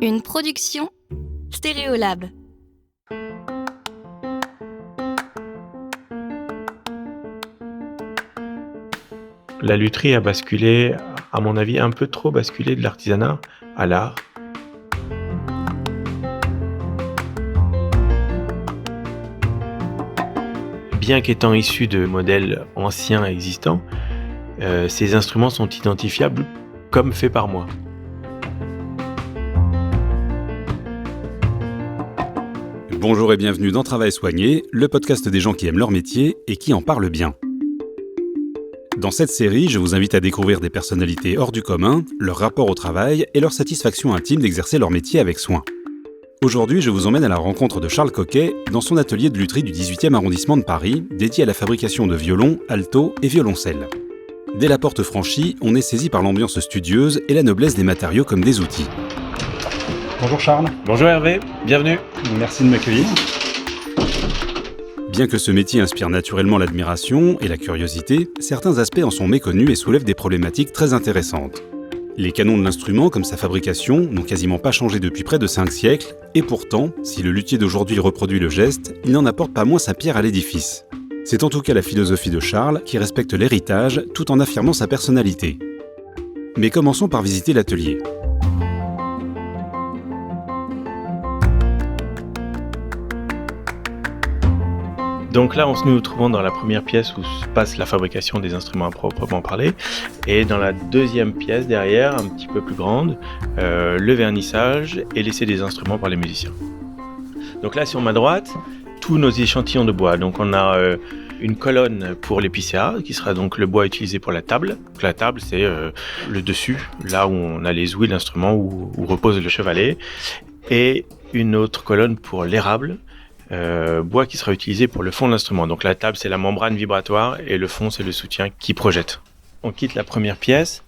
Une production Stéréolab. La lutherie a basculé, à mon avis, un peu trop basculé de l'artisanat à l'art. Bien qu'étant issus de modèles anciens existants, ces instruments sont identifiables comme faits par moi. Bonjour et bienvenue dans Travail soigné, le podcast des gens qui aiment leur métier et qui en parlent bien. Dans cette série, je vous invite à découvrir des personnalités hors du commun, leur rapport au travail et leur satisfaction intime d'exercer leur métier avec soin. Aujourd'hui, je vous emmène à la rencontre de Charles Coquet dans son atelier de lutherie du 18e arrondissement de Paris, dédié à la fabrication de violons, altos et violoncelles. Dès la porte franchie, on est saisi par l'ambiance studieuse et la noblesse des matériaux comme des outils. Bonjour Charles. Bonjour Hervé, bienvenue. Merci de m'accueillir. Bien que ce métier inspire naturellement l'admiration et la curiosité, certains aspects en sont méconnus et soulèvent des problématiques très intéressantes. Les canons de l'instrument, comme sa fabrication, n'ont quasiment pas changé depuis près de 5 siècles, et pourtant, si le luthier d'aujourd'hui reproduit le geste, il n'en apporte pas moins sa pierre à l'édifice. C'est en tout cas la philosophie de Charles, qui respecte l'héritage tout en affirmant sa personnalité. Mais commençons par visiter l'atelier. Donc là, nous nous trouvons dans la première pièce où se passe la fabrication des instruments à proprement parler. Et dans la deuxième pièce derrière, un petit peu plus grande, le vernissage et l'essai des instruments par les musiciens. Donc là, sur ma droite, tous nos échantillons de bois. Donc on a une colonne pour l'épicéa, qui sera donc le bois utilisé pour la table. Donc la table, c'est le dessus, là où on a les ouïes de l'instrument, où repose le chevalet. Et une autre colonne pour l'érable, bois qui sera utilisé pour le fond de l'instrument. Donc la table, c'est la membrane vibratoire et le fond, c'est le soutien qui projette. On quitte la première pièce.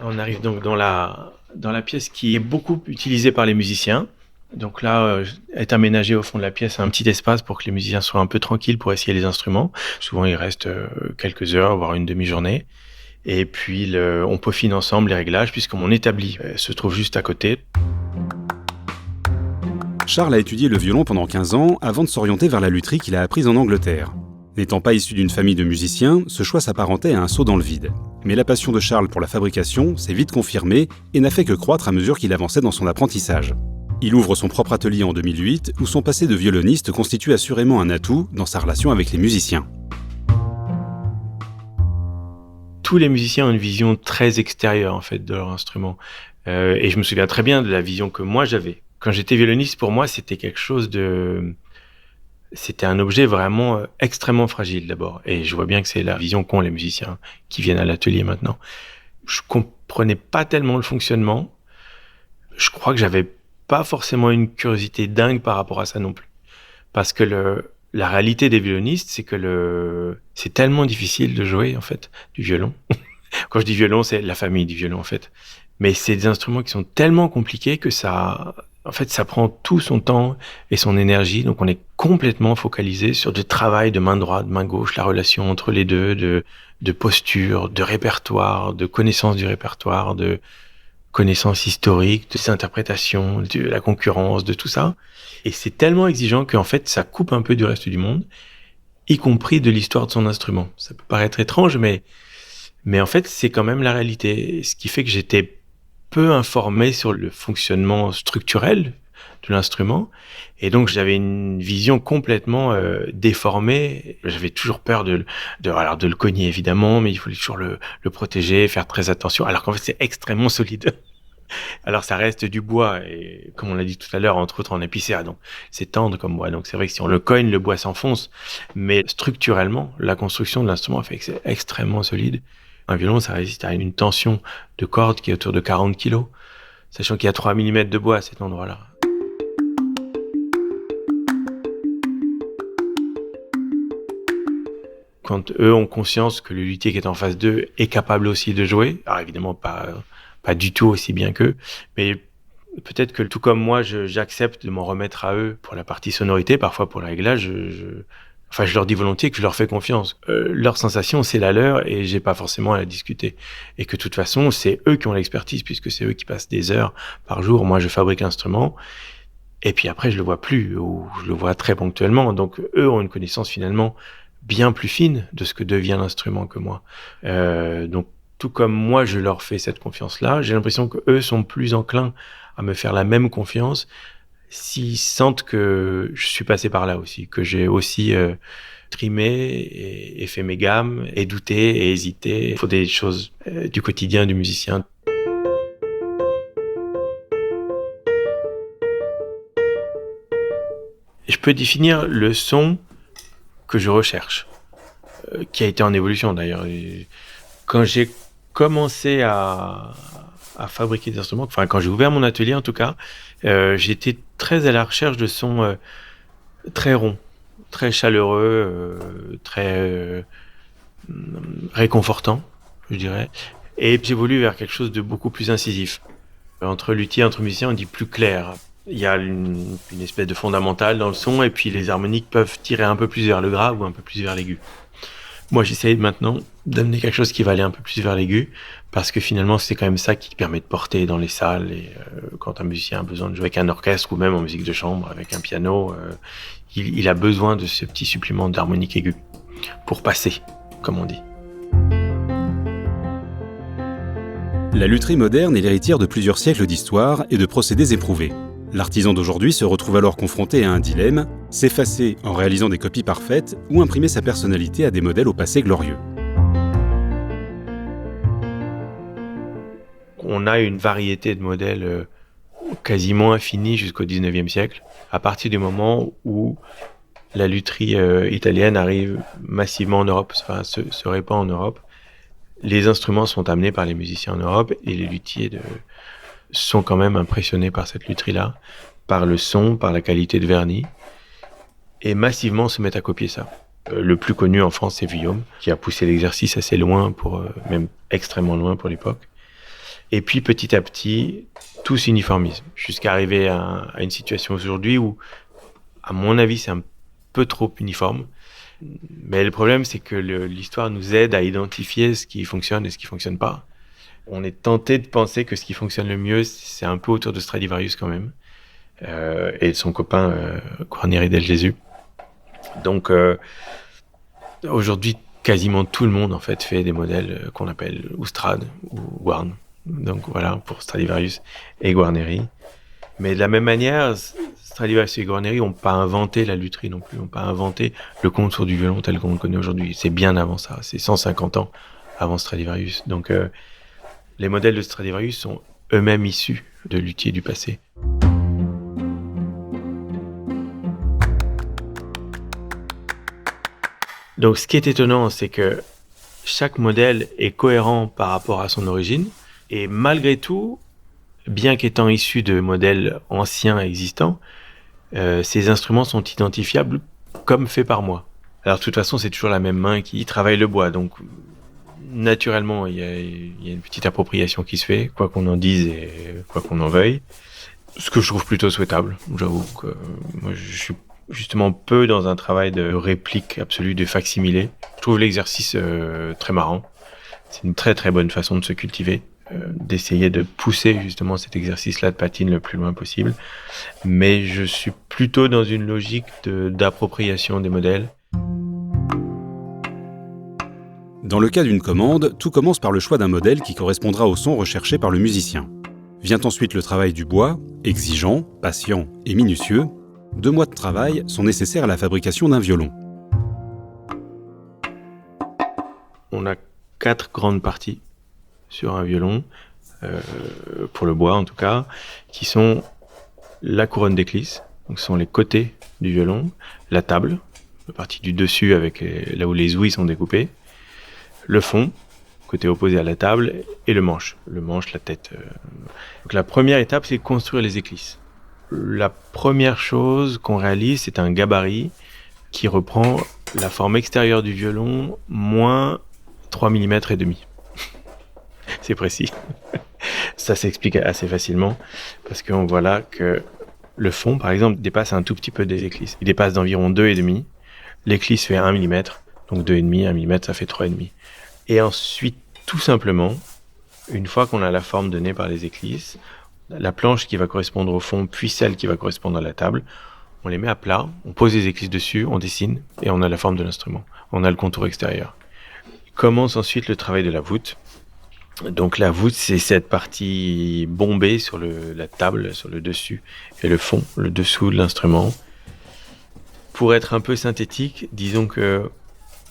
On arrive donc dans la pièce qui est beaucoup utilisée par les musiciens. Donc là, est aménagé au fond de la pièce un petit espace pour que les musiciens soient un peu tranquilles pour essayer les instruments. Souvent, il reste quelques heures, voire une demi-journée. Et puis, on peaufine ensemble les réglages, puisque mon établi se trouve juste à côté. Charles a étudié le violon pendant 15 ans avant de s'orienter vers la lutherie qu'il a apprise en Angleterre. N'étant pas issu d'une famille de musiciens, ce choix s'apparentait à un saut dans le vide. Mais la passion de Charles pour la fabrication s'est vite confirmée et n'a fait que croître à mesure qu'il avançait dans son apprentissage. Il ouvre son propre atelier en 2008, où son passé de violoniste constitue assurément un atout dans sa relation avec les musiciens. Tous les musiciens ont une vision très extérieure en fait de leur instrument. Et je me souviens très bien de la vision que moi j'avais. Quand j'étais violoniste, pour moi, c'était c'était un objet vraiment extrêmement fragile d'abord. Et je vois bien que c'est la vision qu'ont les musiciens qui viennent à l'atelier maintenant. Je comprenais pas tellement le fonctionnement. Je crois que j'avais pas forcément une curiosité dingue par rapport à ça non plus. Parce que la réalité des violonistes, c'est que c'est tellement difficile de jouer, en fait, du violon. Quand je dis violon, c'est la famille du violon, en fait. Mais c'est des instruments qui sont tellement compliqués que ça prend tout son temps et son énergie. Donc, on est complètement focalisé sur du travail de main droite, de main gauche, la relation entre les deux, de posture, de répertoire, de connaissance du répertoire, de connaissance historique, de ses interprétations, de la concurrence, de tout ça. Et c'est tellement exigeant qu'en fait, ça coupe un peu du reste du monde, y compris de l'histoire de son instrument. Ça peut paraître étrange, mais en fait, c'est quand même la réalité. Ce qui fait que j'étais peu informé sur le fonctionnement structurel de l'instrument. Et donc, j'avais une vision complètement déformée. J'avais toujours peur de le cogner, évidemment, mais il fallait toujours le protéger, faire très attention. Alors qu'en fait, c'est extrêmement solide. Alors, ça reste du bois. Et comme on l'a dit tout à l'heure, entre autres en épicéa, donc c'est tendre comme bois. Donc, c'est vrai que si on le cogne, le bois s'enfonce. Mais structurellement, la construction de l'instrument fait que c'est extrêmement solide. Un violon, ça résiste à une tension de corde qui est autour de 40 kg, sachant qu'il y a 3 mm de bois à cet endroit-là. Quand eux ont conscience que le luthier qui est en face d'eux est capable aussi de jouer, alors évidemment pas du tout aussi bien qu'eux, mais peut-être que tout comme moi, j'accepte de m'en remettre à eux pour la partie sonorité, parfois pour le réglage, Enfin, je leur dis volontiers que je leur fais confiance. Leur sensation, c'est la leur et j'ai pas forcément à la discuter. Et que de toute façon, c'est eux qui ont l'expertise puisque c'est eux qui passent des heures par jour. Moi, je fabrique l'instrument et puis après, je le vois plus ou je le vois très ponctuellement. Donc, eux ont une connaissance finalement bien plus fine de ce que devient l'instrument que moi. Donc, tout comme moi, je leur fais cette confiance-là, j'ai l'impression que eux sont plus enclins à me faire la même confiance s'ils sentent que je suis passé par là aussi, que j'ai aussi trimé et fait mes gammes, et douté et hésité. Il faut des choses du quotidien du musicien. Je peux définir le son que je recherche, qui a été en évolution d'ailleurs. Et quand j'ai commencé à fabriquer des instruments, enfin quand j'ai ouvert mon atelier en tout cas, j'étais très à la recherche de sons très ronds, très chaleureux, très réconfortants, je dirais. Et j'évolue vers quelque chose de beaucoup plus incisif. Entre luthier et entre musicien, on dit plus clair. Il y a une espèce de fondamental dans le son et puis les harmoniques peuvent tirer un peu plus vers le grave ou un peu plus vers l'aigu. Moi, j'essaye maintenant d'amener quelque chose qui va aller un peu plus vers l'aigu parce que finalement, c'est quand même ça qui permet de porter dans les salles et quand un musicien a besoin de jouer avec un orchestre ou même en musique de chambre avec un piano, il a besoin de ce petit supplément d'harmonique aiguë pour passer, comme on dit. La lutherie moderne est l'héritière de plusieurs siècles d'histoire et de procédés éprouvés. L'artisan d'aujourd'hui se retrouve alors confronté à un dilemme, s'effacer en réalisant des copies parfaites ou imprimer sa personnalité à des modèles au passé glorieux. On a une variété de modèles quasiment infinie jusqu'au 19e siècle, à partir du moment où la lutherie italienne arrive massivement en Europe, enfin se répand en Europe. Les instruments sont amenés par les musiciens en Europe et les luthiers sont quand même impressionnés par cette lutherie-là, par le son, par la qualité de vernis, et massivement se mettent à copier ça. Le plus connu en France, c'est Vuillaume, qui a poussé l'exercice assez loin, même extrêmement loin pour l'époque. Et puis petit à petit, tout s'uniformise, jusqu'à arriver à une situation aujourd'hui où, à mon avis, c'est un peu trop uniforme. Mais le problème, c'est que l'histoire nous aide à identifier ce qui fonctionne et ce qui fonctionne pas. On est tenté de penser que ce qui fonctionne le mieux, c'est un peu autour de Stradivarius quand même, et de son copain Guarneri del Gesù. Donc aujourd'hui, quasiment tout le monde en fait fait des modèles qu'on appelle ou Strad ou Guarn. Donc voilà, pour Stradivarius et Guarneri. Mais de la même manière, Stradivarius et Guarneri n'ont pas inventé la lutherie non plus, n'ont pas inventé le contour du violon tel qu'on le connaît aujourd'hui. C'est bien avant ça, c'est 150 ans avant Stradivarius. Donc les modèles de Stradivarius sont eux-mêmes issus de luthiers du passé. Donc ce qui est étonnant, c'est que chaque modèle est cohérent par rapport à son origine, et malgré tout, bien qu'étant issus de modèles anciens existants, ces instruments sont identifiables comme faits par moi. Alors de toute façon, c'est toujours la même main qui travaille le bois, donc naturellement, il y a une petite appropriation qui se fait, quoi qu'on en dise et quoi qu'on en veuille. Ce que je trouve plutôt souhaitable. J'avoue que moi, je suis justement peu dans un travail de réplique absolue, de facsimilé. Je trouve l'exercice très marrant. C'est une très très bonne façon de se cultiver, d'essayer de pousser justement cet exercice-là de patine le plus loin possible. Mais je suis plutôt dans une logique d'appropriation des modèles. Dans le cas d'une commande, tout commence par le choix d'un modèle qui correspondra au son recherché par le musicien. Vient ensuite le travail du bois, exigeant, patient et minutieux. 2 mois de travail sont nécessaires à la fabrication d'un violon. On a 4 grandes parties sur un violon, pour le bois en tout cas, qui sont la couronne d'éclisse, donc ce sont les côtés du violon, la table, la partie du dessus avec là où les ouïes sont découpées, le fond, côté opposé à la table, et le manche, la tête. Donc la première étape, c'est construire les éclisses. La première chose qu'on réalise, c'est un gabarit qui reprend la forme extérieure du violon moins 3 mm et demi. C'est précis. Ça s'explique assez facilement parce qu'on voit là que le fond, par exemple, dépasse un tout petit peu des éclisses. Il dépasse d'environ 2,5. L'éclisse fait 1 mm, donc 2,5, 1 mm, ça fait 3,5. Et ensuite, tout simplement, une fois qu'on a la forme donnée par les éclisses, la planche qui va correspondre au fond, puis celle qui va correspondre à la table, on les met à plat, on pose les éclisses dessus, on dessine, et on a la forme de l'instrument. On a le contour extérieur. Commence ensuite le travail de la voûte. Donc la voûte, c'est cette partie bombée sur la table, sur le dessus, et le fond, le dessous de l'instrument. Pour être un peu synthétique, disons que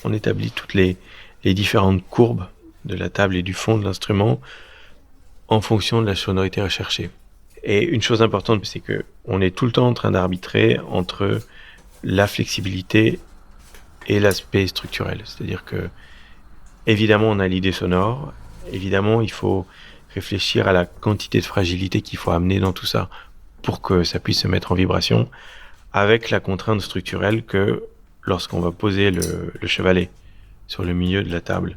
on établit toutes les différentes courbes de la table et du fond de l'instrument en fonction de la sonorité recherchée. Et une chose importante, c'est que on est tout le temps en train d'arbitrer entre la flexibilité et l'aspect structurel. C'est-à-dire que, évidemment, on a l'idée sonore. Évidemment, il faut réfléchir à la quantité de fragilité qu'il faut amener dans tout ça pour que ça puisse se mettre en vibration, avec la contrainte structurelle que lorsqu'on va poser le chevalet sur le milieu de la table,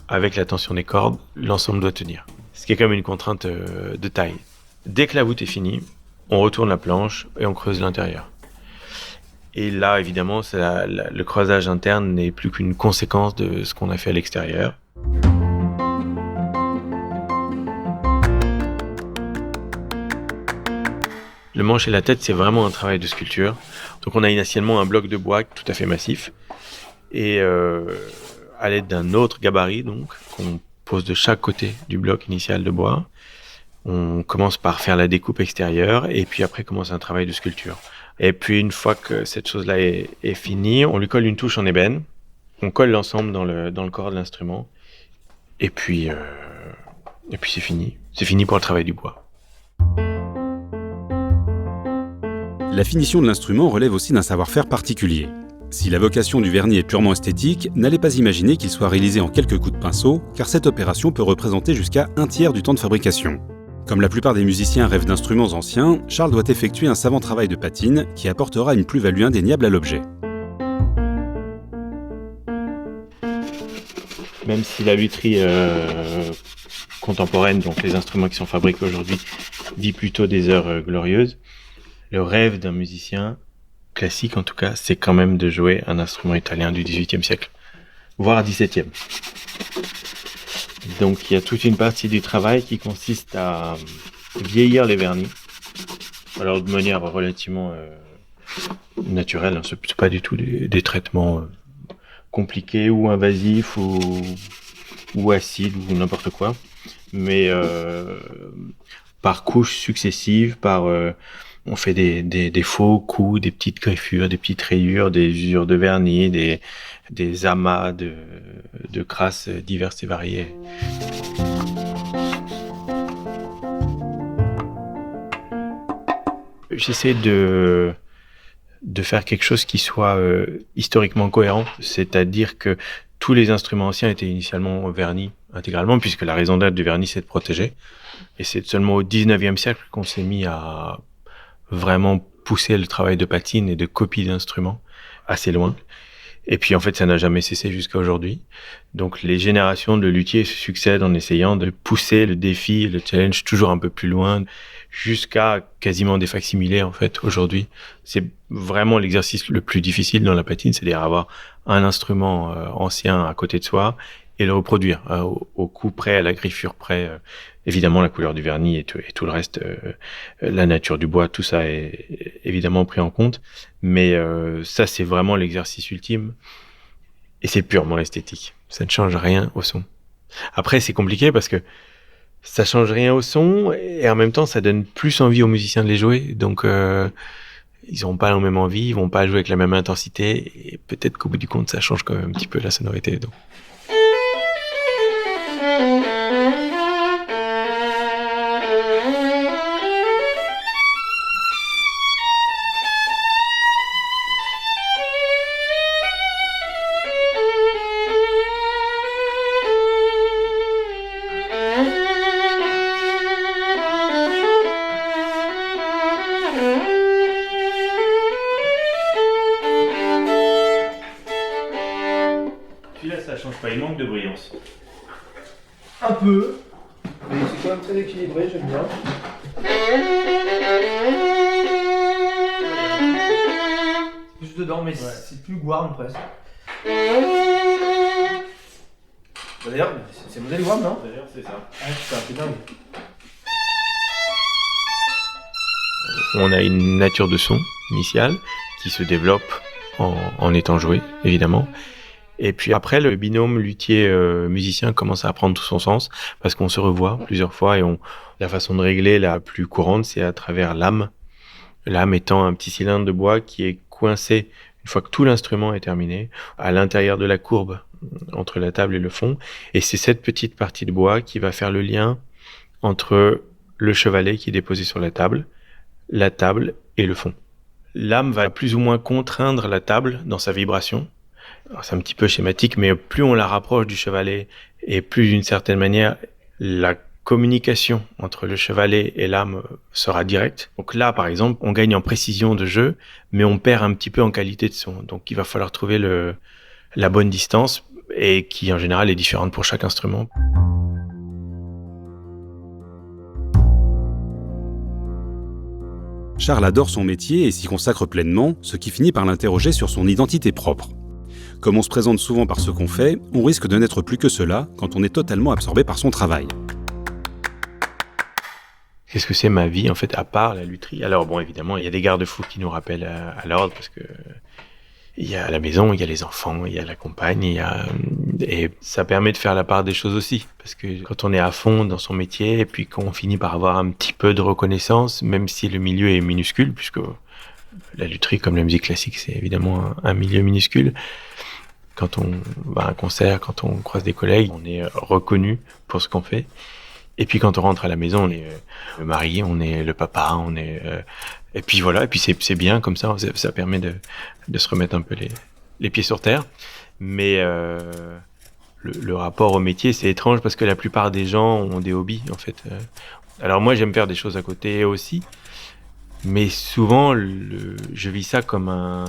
avec la tension des cordes, l'ensemble doit tenir. Ce qui est quand même une contrainte de taille. Dès que la voûte est finie, on retourne la planche et on creuse l'intérieur. Et là, évidemment, le creusage interne n'est plus qu'une conséquence de ce qu'on a fait à l'extérieur. Le manche et la tête, c'est vraiment un travail de sculpture. Donc on a initialement un bloc de bois tout à fait massif. Et à l'aide d'un autre gabarit, donc, qu'on pose de chaque côté du bloc initial de bois, on commence par faire la découpe extérieure et puis après commence un travail de sculpture. Et puis une fois que cette chose-là est finie, on lui colle une touche en ébène. On colle l'ensemble dans le corps de l'instrument. Et puis c'est fini. C'est fini pour le travail du bois. La finition de l'instrument relève aussi d'un savoir-faire particulier. Si la vocation du vernis est purement esthétique, n'allez pas imaginer qu'il soit réalisé en quelques coups de pinceau, car cette opération peut représenter jusqu'à 1/3 du temps de fabrication. Comme la plupart des musiciens rêvent d'instruments anciens, Charles doit effectuer un savant travail de patine qui apportera une plus-value indéniable à l'objet. Même si la lutherie contemporaine, donc les instruments qui sont fabriqués aujourd'hui, dit plutôt des heures glorieuses, le rêve d'un musicien, classique en tout cas, c'est quand même de jouer un instrument italien du XVIIIe siècle, voire XVIIe. Donc il y a toute une partie du travail qui consiste à vieillir les vernis, alors de manière relativement naturelle, hein, c'est pas du tout des traitements compliqués ou invasifs ou acides ou n'importe quoi, mais par couches successives, on fait des faux coups, des petites griffures, des petites rayures, des usures de vernis, des amas de crasses diverses et variées. J'essaie de faire quelque chose qui soit historiquement cohérent, c'est-à-dire que tous les instruments anciens étaient initialement vernis intégralement, puisque la raison d'être du vernis, c'est de protéger. Et c'est seulement au 19e siècle qu'on s'est mis à vraiment pousser le travail de patine et de copie d'instruments assez loin. Et puis en fait, ça n'a jamais cessé jusqu'à aujourd'hui. Donc les générations de luthiers se succèdent en essayant de pousser le défi, le challenge toujours un peu plus loin, jusqu'à quasiment des facsimilés en fait aujourd'hui. C'est vraiment l'exercice le plus difficile dans la patine, c'est-à-dire avoir un instrument ancien à côté de soi et le reproduire au coup près, à la griffure près. Évidemment, la couleur du vernis et tout le reste, la nature du bois, tout ça est évidemment pris en compte. Mais ça, c'est vraiment l'exercice ultime. Et c'est purement esthétique. Ça ne change rien au son. Après, c'est compliqué parce que ça change rien au son et en même temps, ça donne plus envie aux musiciens de les jouer. Donc, ils n'auront pas la même envie, ils vont pas jouer avec la même intensité. Et peut-être qu'au bout du compte, ça change quand même un petit peu la sonorité. Donc. Celui-là, ça change pas, il manque de brillance. Un peu, mais c'est quand même très équilibré, j'aime bien. Plus dedans, mais c'est plus Guarn presque. D'ailleurs, c'est modèle Guarn, non? D'ailleurs, c'est ça. Ah putain, c'est dingue. On a une nature de son initiale qui se développe en étant joué, évidemment. Et puis après, le binôme luthier-musicien commence à prendre tout son sens parce qu'on se revoit plusieurs fois et la façon de régler la plus courante, c'est à travers l'âme. L'âme étant un petit cylindre de bois qui est coincé une fois que tout l'instrument est terminé à l'intérieur de la courbe entre la table et le fond. Et c'est cette petite partie de bois qui va faire le lien entre le chevalet qui est déposé sur la table et le fond. L'âme va plus ou moins contraindre la table dans sa vibration. Alors, c'est un petit peu schématique, mais plus on la rapproche du chevalet et plus d'une certaine manière la communication entre le chevalet et l'âme sera directe. Donc là, par exemple, on gagne en précision de jeu, mais on perd un petit peu en qualité de son. Donc il va falloir trouver la bonne distance et qui en général est différente pour chaque instrument. Charles adore son métier et s'y consacre pleinement, ce qui finit par l'interroger sur son identité propre. Comme on se présente souvent par ce qu'on fait, on risque de n'être plus que cela quand on est totalement absorbé par son travail. Qu'est-ce que c'est ma vie, en fait, à part la lutherie? Alors bon, évidemment, il y a des garde-fous qui nous rappellent à l'ordre, parce que il y a la maison, il y a les enfants, il y a la compagne, et ça permet de faire la part des choses aussi, parce que quand on est à fond dans son métier, et puis qu'on finit par avoir un petit peu de reconnaissance, même si le milieu est minuscule, puisque la lutherie, comme la musique classique, c'est évidemment un milieu minuscule. Quand on va à un concert, quand on croise des collègues, on est reconnu pour ce qu'on fait. Et puis quand on rentre à la maison, on est le mari, on est le papa, et puis voilà, et puis c'est bien comme ça permet de se remettre un peu les pieds sur terre. Mais le rapport au métier, c'est étrange parce que la plupart des gens ont des hobbies en fait. Alors moi, j'aime faire des choses à côté aussi, mais souvent je vis ça comme un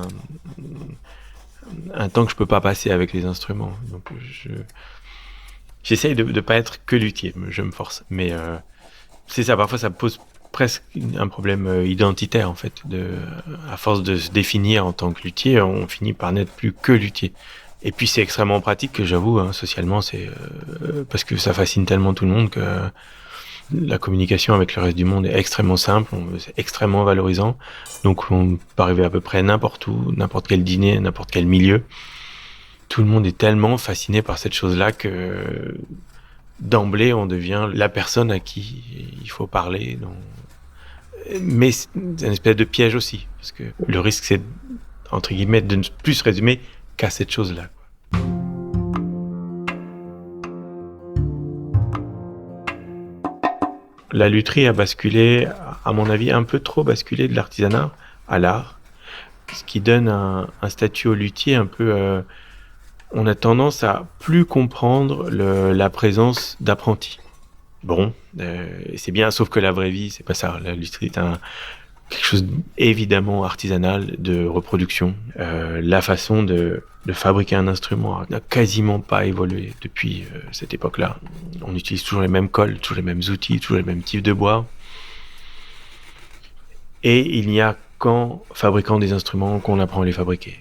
temps que je peux pas passer avec les instruments. Donc j'essaye de pas être que luthier, je me force. Mais c'est ça, parfois ça pose presque un problème identitaire en fait. À force de se définir en tant que luthier, on finit par n'être plus que luthier. Et puis c'est extrêmement pratique, que j'avoue, hein, socialement, c'est parce que ça fascine tellement tout le monde que la communication avec le reste du monde est extrêmement simple, c'est extrêmement valorisant. Donc on peut arriver à peu près n'importe où, n'importe quel dîner, n'importe quel milieu. Tout le monde est tellement fasciné par cette chose-là que d'emblée, on devient la personne à qui il faut parler. Donc... Mais c'est une espèce de piège aussi, parce que le risque, c'est, entre guillemets, de ne plus se résumer qu'à cette chose-là. La lutherie a basculé, à mon avis, un peu trop basculé de l'artisanat à l'art, ce qui donne un statut au luthier un peu... on a tendance à plus comprendre la présence d'apprentis. Bon, c'est bien, sauf que la vraie vie, c'est pas ça. La lutherie est quelque chose évidemment artisanal, de reproduction. La façon de fabriquer un instrument n'a quasiment pas évolué depuis cette époque-là. On utilise toujours les mêmes colles, toujours les mêmes outils, toujours les mêmes types de bois. Et il n'y a qu'en fabriquant des instruments qu'on apprend à les fabriquer.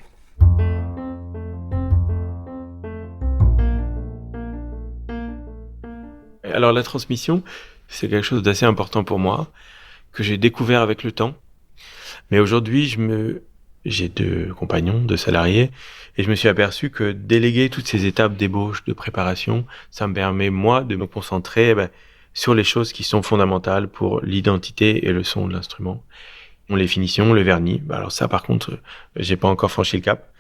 Alors la transmission, c'est quelque chose d'assez important pour moi, que j'ai découvert avec le temps. Mais aujourd'hui, j'ai 2 compagnons, 2 salariés, et je me suis aperçu que déléguer toutes ces étapes d'ébauche, de préparation, ça me permet, moi, de me concentrer sur les choses qui sont fondamentales pour l'identité et le son de l'instrument. Les finitions, le vernis. Alors ça, par contre, j'ai pas encore franchi le cap.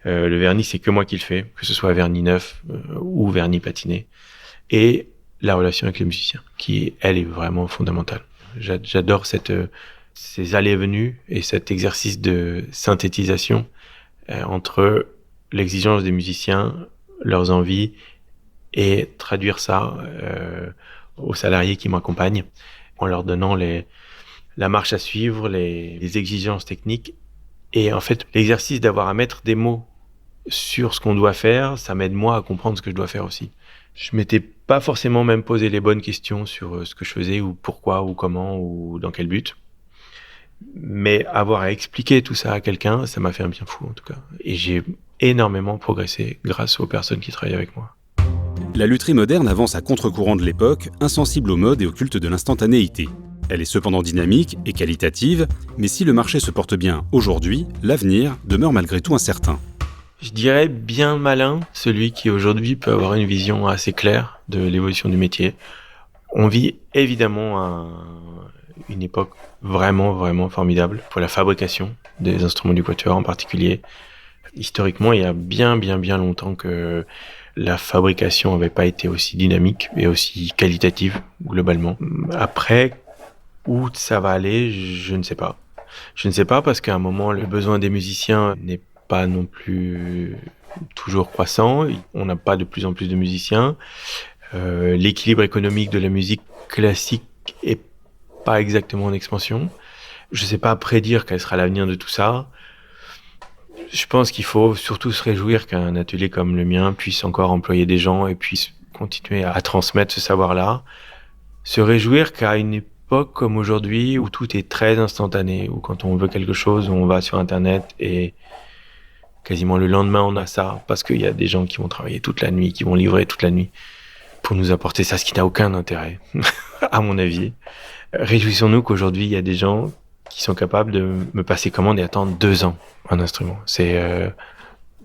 Le vernis, c'est que moi qui le fais, que ce soit vernis neuf ou vernis patiné. Et la relation avec les musiciens, qui, elle, est vraiment fondamentale. J'adore ces allées et venues et cet exercice de synthétisation entre l'exigence des musiciens, leurs envies, et traduire ça aux salariés qui m'accompagnent, en leur donnant la marche à suivre, les exigences techniques. Et en fait, l'exercice d'avoir à mettre des mots sur ce qu'on doit faire, ça m'aide moi à comprendre ce que je dois faire aussi. Je m'étais pas forcément même posé les bonnes questions sur ce que je faisais, ou pourquoi, ou comment, ou dans quel but. Mais avoir à expliquer tout ça à quelqu'un, ça m'a fait un bien fou en tout cas. Et j'ai énormément progressé grâce aux personnes qui travaillent avec moi. La lutherie moderne avance à contre-courant de l'époque, insensible aux modes et au culte de l'instantanéité. Elle est cependant dynamique et qualitative, mais si le marché se porte bien aujourd'hui, l'avenir demeure malgré tout incertain. Je dirais bien malin, celui qui aujourd'hui peut avoir une vision assez claire de l'évolution du métier. On vit évidemment une époque vraiment, vraiment formidable pour la fabrication des instruments du quatuor en particulier. Historiquement, il y a bien longtemps que la fabrication n'avait pas été aussi dynamique et aussi qualitative, globalement. Après, où ça va aller, je ne sais pas. Je ne sais pas parce qu'à un moment, le besoin des musiciens n'est pas non plus toujours croissant. On n'a pas de plus en plus de musiciens. L'équilibre économique de la musique classique est pas exactement en expansion. Je ne sais pas prédire quel sera l'avenir de tout ça. Je pense qu'il faut surtout se réjouir qu'un atelier comme le mien puisse encore employer des gens et puisse continuer à transmettre ce savoir-là. Se réjouir qu'à une époque comme aujourd'hui où tout est très instantané, où quand on veut quelque chose, on va sur Internet et quasiment le lendemain on a ça parce qu'il y a des gens qui vont travailler toute la nuit, qui vont livrer toute la nuit pour nous apporter ça, ce qui n'a aucun intérêt, à mon avis. Réjouissons-nous qu'aujourd'hui il y a des gens qui sont capables de me passer commande et attendre 2 ans un instrument. C'est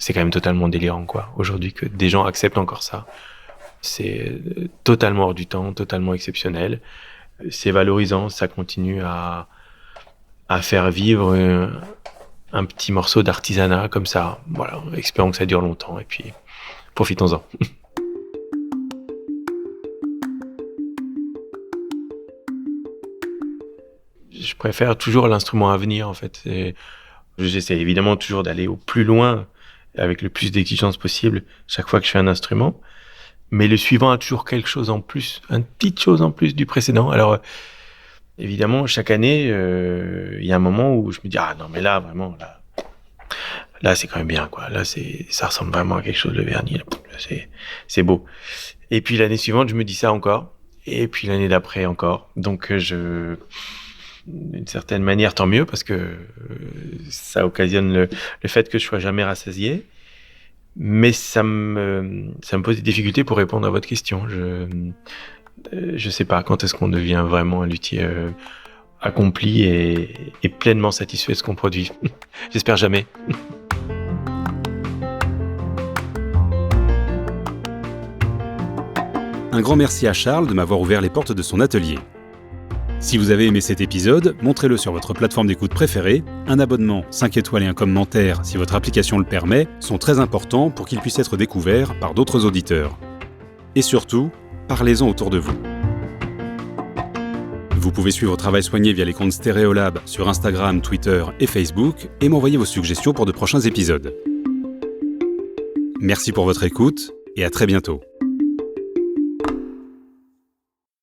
quand même totalement délirant, quoi. Aujourd'hui, que des gens acceptent encore ça. C'est totalement hors du temps, totalement exceptionnel. C'est valorisant, ça continue à faire vivre un petit morceau d'artisanat comme ça. Voilà, espérons que ça dure longtemps et puis profitons-en. Je préfère toujours l'instrument à venir, en fait. J'essaie évidemment toujours d'aller au plus loin, avec le plus d'exigence possible, chaque fois que je fais un instrument. Mais le suivant a toujours quelque chose en plus, une petite chose en plus du précédent. Alors, évidemment, chaque année, il y a un moment où je me dis « Ah non, mais là, vraiment, là c'est quand même bien, quoi. Là, ça ressemble vraiment à quelque chose de vernis. Là, c'est beau. » Et puis l'année suivante, je me dis ça encore. Et puis l'année d'après encore. Donc, d'une certaine manière, tant mieux, parce que ça occasionne le fait que je sois jamais rassasié. Mais ça me pose des difficultés pour répondre à votre question. Je sais pas quand est-ce qu'on devient vraiment un luthier accompli et pleinement satisfait de ce qu'on produit. J'espère jamais. Un grand merci à Charles de m'avoir ouvert les portes de son atelier. Si vous avez aimé cet épisode, montrez-le sur votre plateforme d'écoute préférée. Un abonnement, 5 étoiles et un commentaire, si votre application le permet, sont très importants pour qu'il puisse être découvert par d'autres auditeurs. Et surtout, parlez-en autour de vous. Vous pouvez suivre Travail Soigné via les comptes Stéréolab sur Instagram, Twitter et Facebook et m'envoyer vos suggestions pour de prochains épisodes. Merci pour votre écoute et à très bientôt.